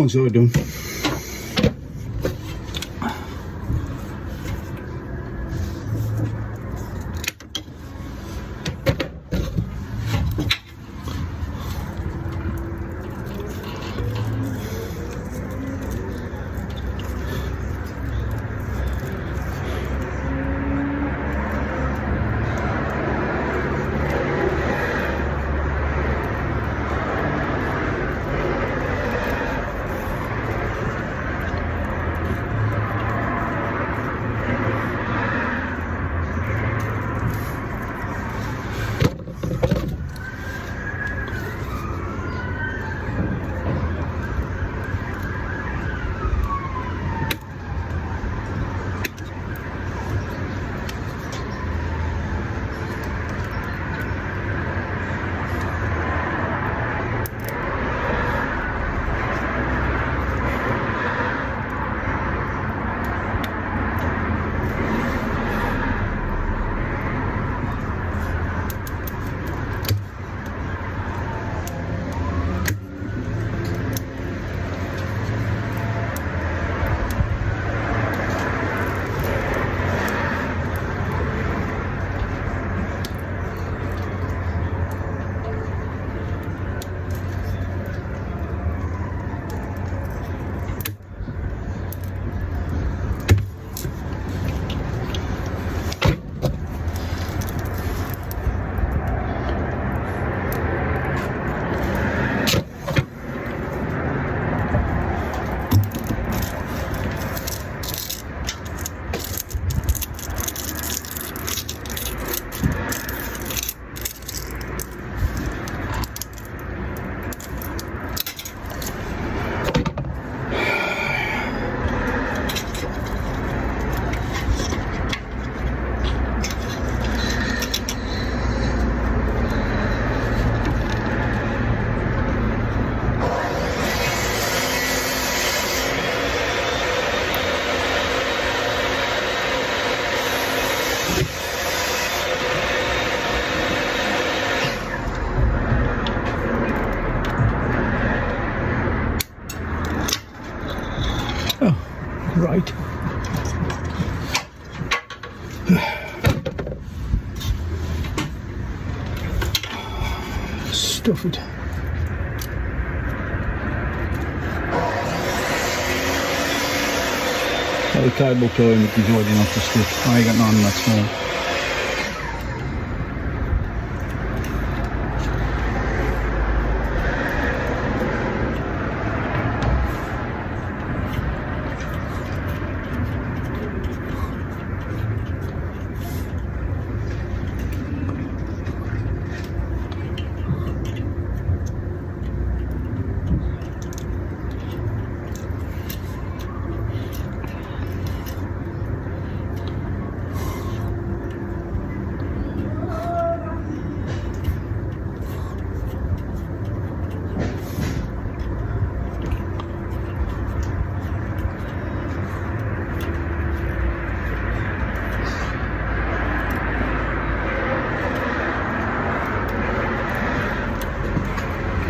one side done. Right. Stuff it. The cable tying it is holding off the stick. I got none, that's small.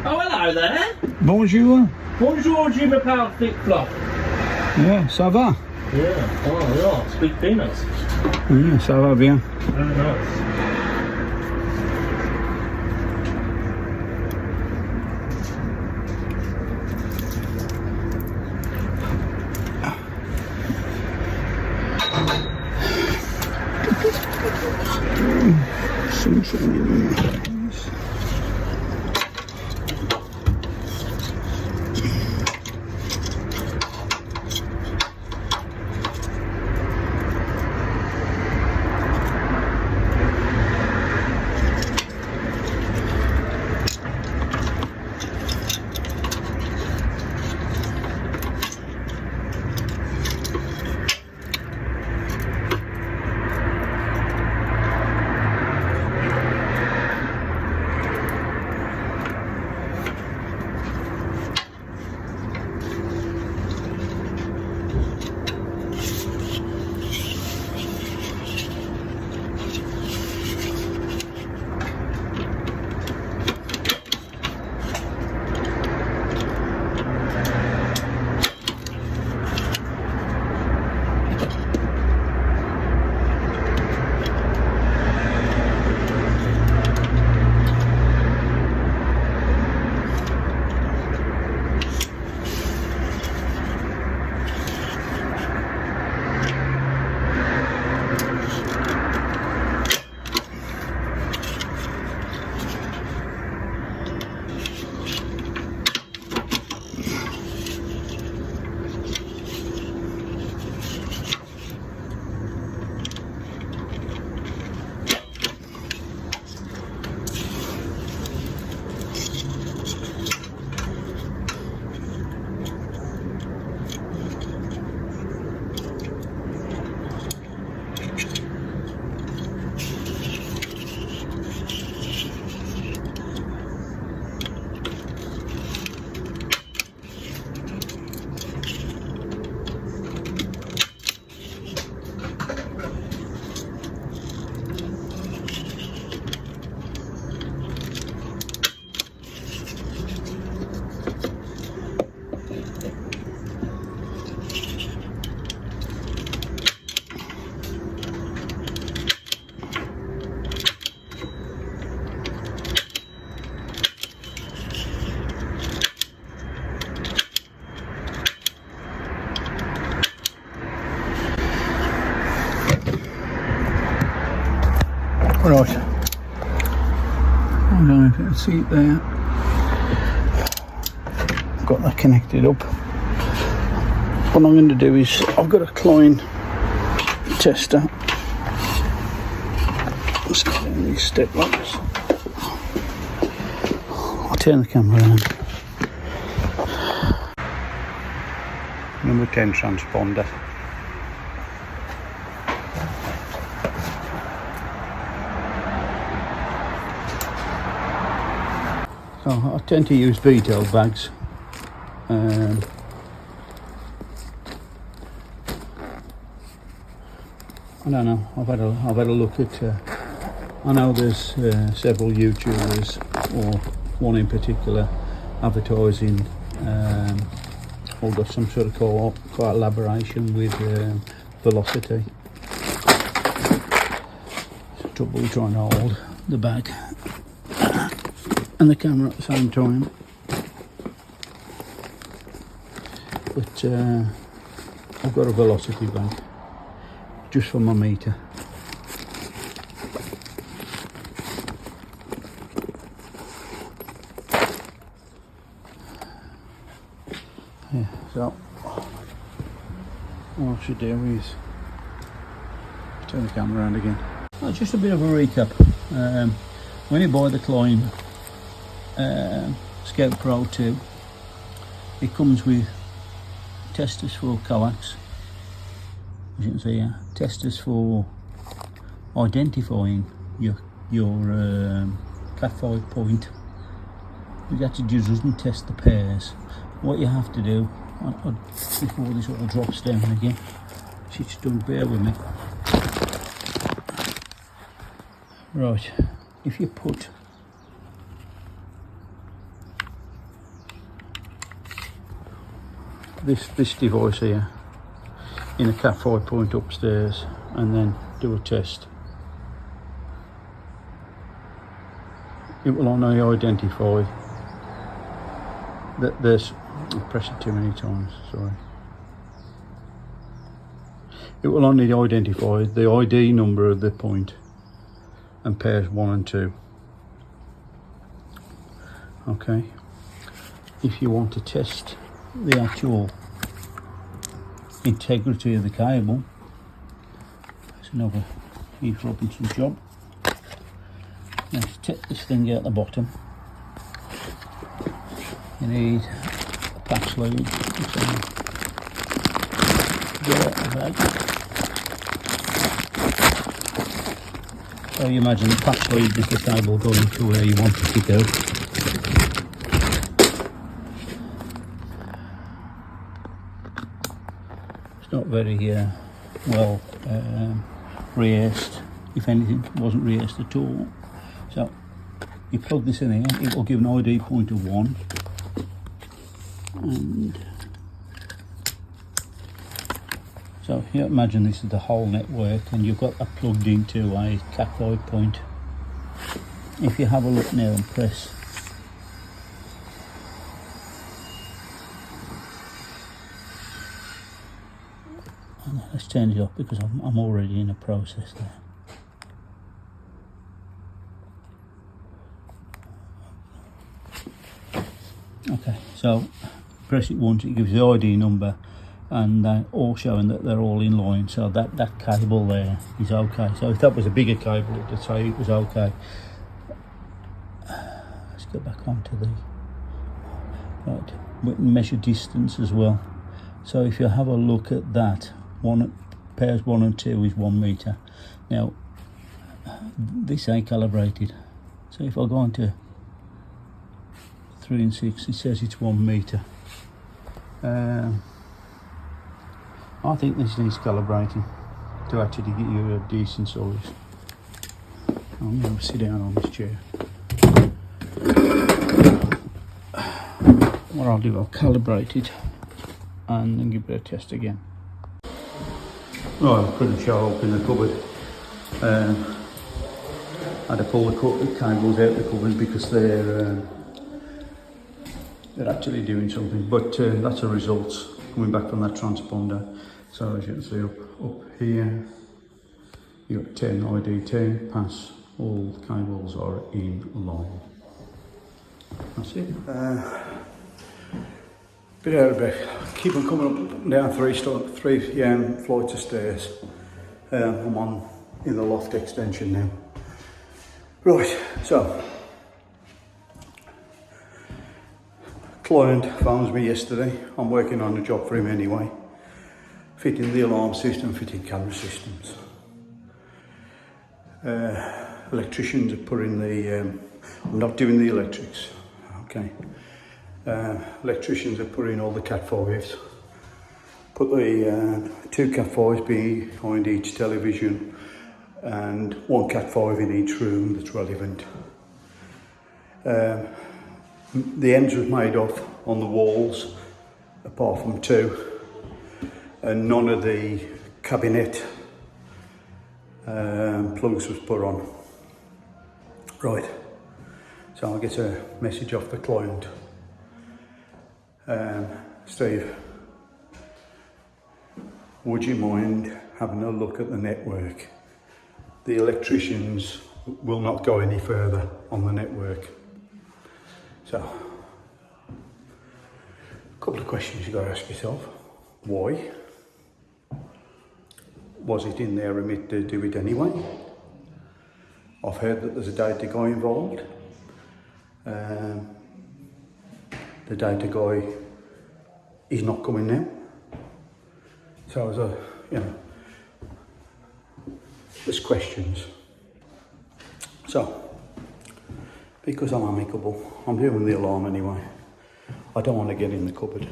Hello there. Bonjour. Bonjour, je m'appelle Flip-Flop. Yeah, ça va? Yeah, oh yeah, speak peanuts. Yeah, ça va bien. Very nice. Sunshine in there. Right, I don't know if you can see it there. I've got that connected up. What I'm going to do is, I've got a Klein tester. Let's go down these step ladders. I'll turn the camera on. Number 10 transponder. So I tend to use V-tail bags. I don't know. I've had a look at. I know there's several YouTubers, or one in particular, advertising. Or got some sort of collaboration with Velocity. It's trouble trying to hold the bag and the camera at the same time. But I've got a Velocity bag just for my meter. Yeah, so what I should do is turn the camera around again. Well, just a bit of a recap. When you buy the Klein Scout Pro 2, it comes with testers for coax, as you can see here, testers for identifying your Cat 5 point. It actually just doesn't test the pairs. What you have to do, before this all drops down again, just don't bear with me. Right, if you put this device here in a Cat 5 point upstairs and then do a test, it will only identify that there's, I pressed it too many times, sorry. It will only identify the ID number of the point and pairs 1 and 2. Okay. If you want to test the actual integrity of the cable, it's another Heath Robinson job. Now to take this thing out the bottom, you need a patch lead. Get out the bag. So you imagine the patch lead is the cable going to where you want it to go. It's not very well rehearsed. If anything, it wasn't rehearsed at all. So you plug this in here, it will give an ID point of 1. And so you imagine this is the whole network and you've got that plugged into a Cat 5 point. If you have a look now and press, let's turn it off because I'm already in a process there. Okay, so press it once, it gives the ID number, and they're all showing that they're all in line, so that cable there is okay. So if that was a bigger cable, it would say it was okay. Let's go back onto the right. We can measure distance as well. So if you have a look at that, pairs 1 and 2 is 1 meter. Now this ain't calibrated, so if I go on to 3 and 6, it says it's 1 meter. I think this needs calibrating to actually get you a decent size. I'm going to sit down on this chair. What I'll do, I'll calibrate it and then give it a test again. Right, I couldn't show up in the cupboard. I had to pull the cables out of the cupboard because they're actually doing something, but that's the results coming back from that transponder. So as you can see up here, you've got 10 ID 10, pass all cables are in line. That's it. Bit out of breath. Keep on coming up and down three flights of stairs. I'm in the loft extension now. Right, so client phones me yesterday. I'm working on a job for him anyway. Fitting the alarm system, fitting camera systems. Electricians are putting the, I'm not doing the electrics, okay. Electricians are putting all the Cat 5s. Put the 2 Cat 5s behind each television and 1 Cat 5 in each room that's relevant. The ends was made off on the walls, apart from 2. And none of the cabinet plugs was put on. Right, so I get a message off the client. Steve, would you mind having a look at the network? The electricians will not go any further on the network. So, a couple of questions you've got to ask yourself. Why? Was it in their remit to do it anyway? I've heard that there's a data guy involved. The data guy is not coming now. So as a, there's questions. So, because I'm amicable, I'm doing the alarm anyway. I don't want to get in the cupboard.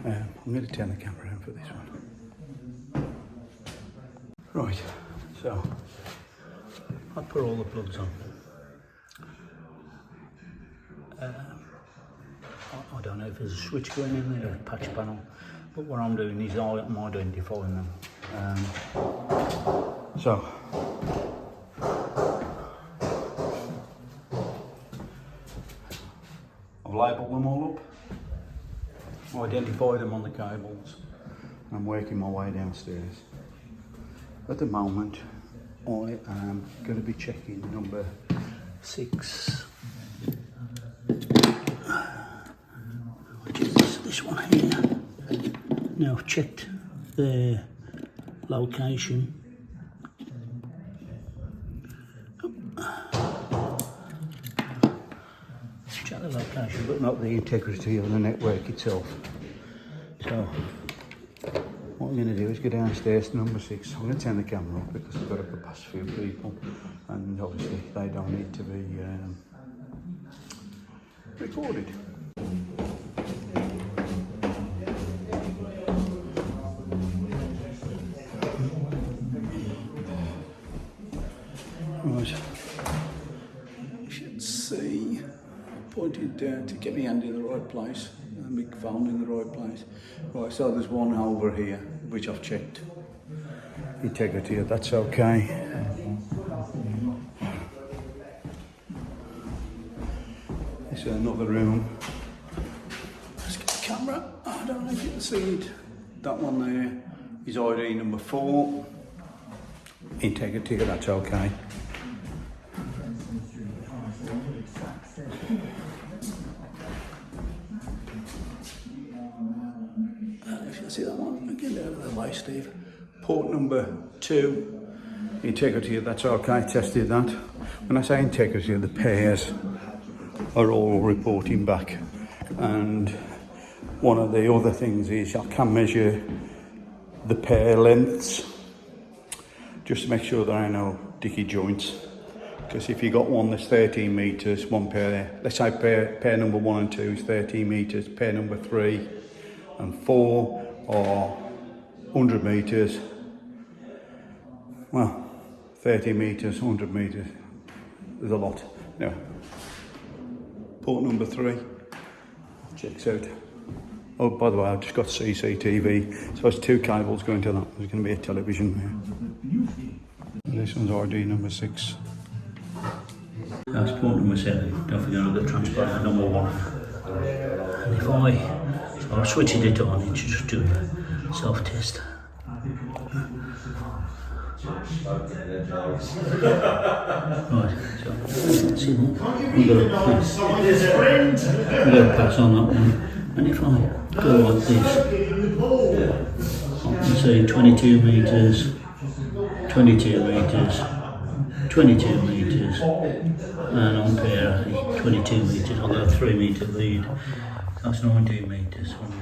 I'm going to turn the camera on for this one. Right, so I put all the plugs on. I don't know if there's a switch going in there, a patch panel, but what I'm doing is I'm identifying them. So I've labelled them all up. I identify them on the cables. I'm working my way downstairs. At the moment, I am going to be checking number 6, which is this one here. Now I've checked their location. Check the location, but not the integrity of the network itself. So what I'm going to do is go downstairs to number 6. I'm going to turn the camera off because I've got to go past a few people, and obviously they don't need to be recorded. Right, you should see, I pointed to get my hand in the right place and my phone in the right place. Right, so there's one over here which I've checked. Integrity, that's okay. This is another room. Let's get the camera. I don't know if you can see it. That one there is ID number 4. Integrity, that's okay. If you see that one, get out of the way, Steve. Port number 2, integrity, that's okay, tested that. When I say integrity, the pairs are all reporting back. And one of the other things is I can measure the pair lengths just to make sure there are no dicky joints. Because if you got one that's 13 metres, one pair, let's say pair number 1 and 2 is 13 metres, pair number 3 and 4 are 100 metres. Well, 30 metres, 100 metres, there's a lot. Now, port number 3, checks out. Oh, by the way, I've just got CCTV, so it's 2 cables going to that. There's going to be a television there. And this one's RD number 6. That's port number 7. Don't forget I've got transponder number 1. And if I'm switching it on, it should just do a self-test. Right, so let's see that. We've got to pass on that one. And if I go like this, I can see 22 metres, 22 metres, 22 metres, and on pair 22 metres. I've got a 3 metre lead. That's 19 metres from the